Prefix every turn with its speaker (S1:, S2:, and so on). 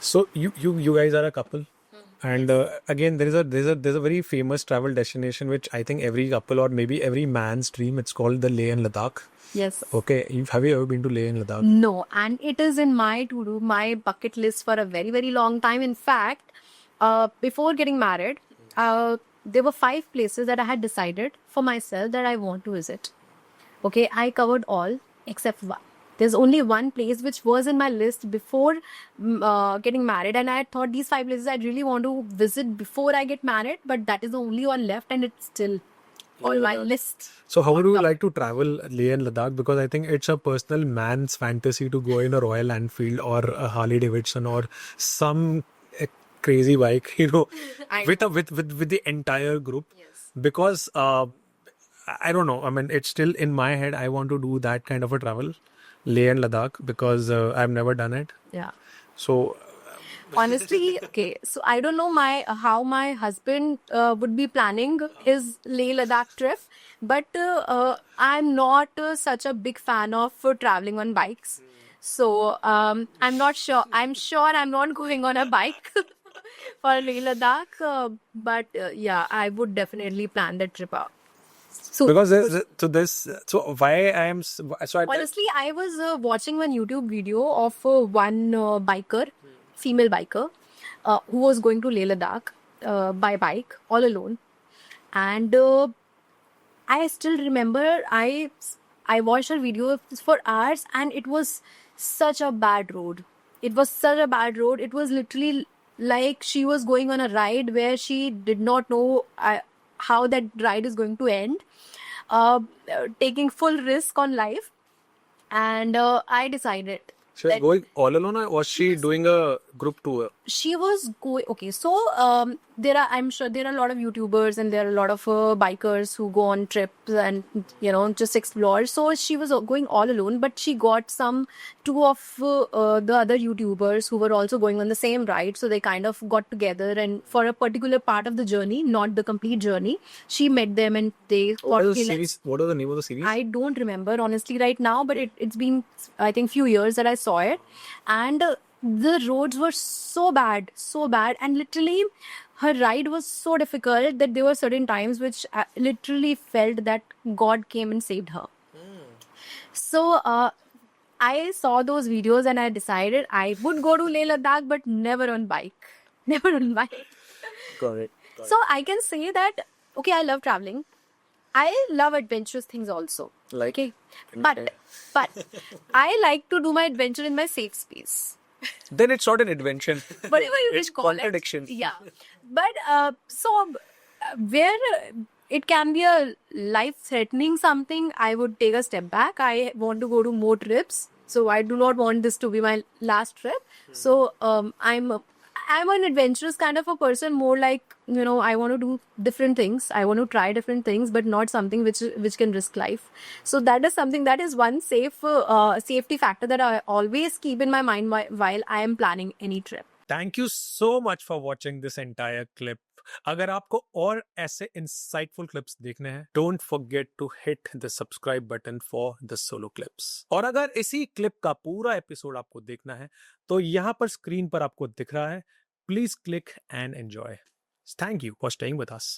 S1: So you guys are a couple, and again there's a very famous travel destination which I think every couple or maybe every man's dream. It's called the Leh and Ladakh.
S2: Yes.
S1: Okay, have you ever been to Leh and Ladakh?
S2: No, and it is in my to-do, my bucket list for a very, very long time. In fact, before getting married, there were 5 places that I had decided for myself that I want to visit. Okay, I covered all except one. There's only one place which was in my list before getting married, and I thought these 5 places I really want to visit before I get married, but that is the only one left, and it's still on my list.
S1: So how would you like to travel Leh and Ladakh? Because I think it's a personal man's fantasy to go in a Royal Enfield or a Harley Davidson or some crazy bike,
S2: I
S1: with the entire group.
S2: Yes.
S1: Because I don't know. I mean, it's still in my head. I want to do that kind of a travel, Leh and Ladakh, because I've never done it.
S2: Yeah.
S1: So
S2: Honestly, okay. So I don't know how my husband would be planning his Leh Ladakh trip, but I'm not such a big fan of traveling on bikes. So I'm not sure. I'm sure I'm not going on a bike for Leh Ladakh, but yeah, I would definitely plan that trip out. So
S1: because so why I am so
S2: honestly, I was watching one YouTube video of one biker, female biker, who was going to Leh Ladakh by bike all alone, and I still remember I watched her video for hours, and it was such a bad road. It was such a bad road. It was literally like she was going on a ride where she did not know how that ride is going to end, uh, taking full risk on life. And I decided
S1: she was
S2: that
S1: going all alone, or was she doing a group tour?
S2: she was going. Okay, so I'm sure there are a lot of YouTubers and there are a lot of bikers who go on trips and just explore. So she was going all alone, but she got two of the other YouTubers who were also going on the same ride. So they kind of got together, and for a particular part of the journey, not the complete journey, she met them and they
S1: What
S2: thought,
S1: was the
S2: "Okay,
S1: series? What was the name of the series?
S2: I don't remember honestly right now, but it's been, I think, few years that I saw it, and the roads were so bad, and literally her ride was so difficult that there were certain times which I literally felt that God came and saved her. So I saw those videos and I decided I would go to Leh Ladakh, but never on bike, never on bike.
S1: Got it.
S2: So I can say that okay, I love traveling. I love adventurous things also.
S1: Like?
S2: Okay, but I like to do my adventure in my safe space.
S1: Then it's not an invention.
S2: Whatever you
S1: It's
S2: can call
S1: contradiction.
S2: it. Yeah, but where it can be a life-threatening something, I would take a step back. I want to go to more trips, so I do not want this to be my last trip. So I'm an adventurous kind of a person, more like I want to do different things. I want to try different things, but not something which can risk life. So that is something, that is one safety factor that I always keep in my mind while I am planning any trip.
S1: Thank you so much for watching this entire clip. अगर आपको और ऐसे insightful clips देखने हैं, don't forget to hit the subscribe button for the solo clips. और अगर इसी clip का पूरा एपिसोड आपको देखना है, तो यहाँ पर स्क्रीन पर आपको दिख रहा है, please click and enjoy. Thank you for staying with us.